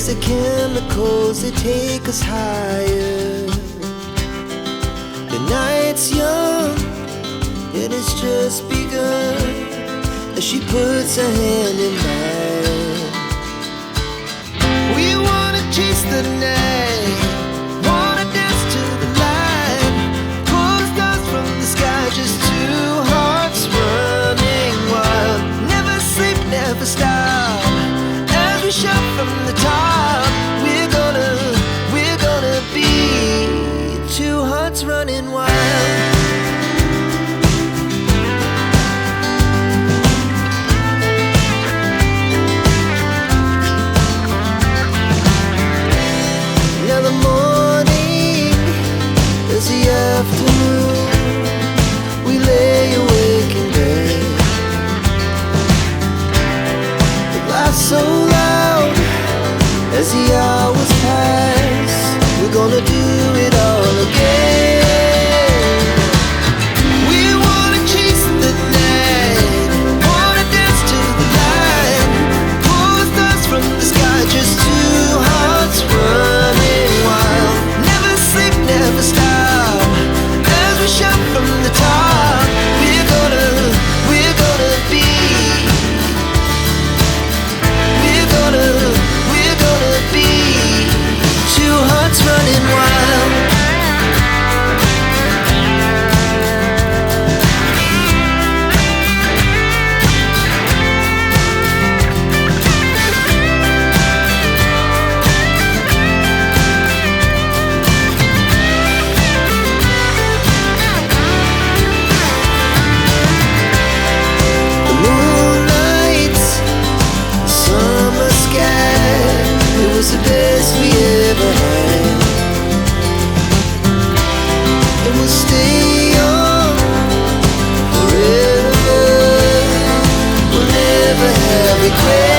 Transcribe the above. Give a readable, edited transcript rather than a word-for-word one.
the chemicals that take us higher. The night's young, it has just begun, as she puts her hand in mine. We wanna chase the night, wanna dance to the light, pull the stars from the sky, just two hearts running wild. Never sleep, never stop, as we shout from the top. We're gonna be two hearts running wild. Now the morning is the afternoon, we lay awake in bed. The laugh's so loud as the hours pass, we're gonna do it all again. We wanna chase the night, wanna dance to the light, pull the stars from the sky, just two hearts running wild. Never sleep, never stop, as we shout from the top. We're gonna be, we're gonna be two hearts running wild. The moonlight, summer sky, it was the best we ever had. And we'll stay young forever, we'll never have regret.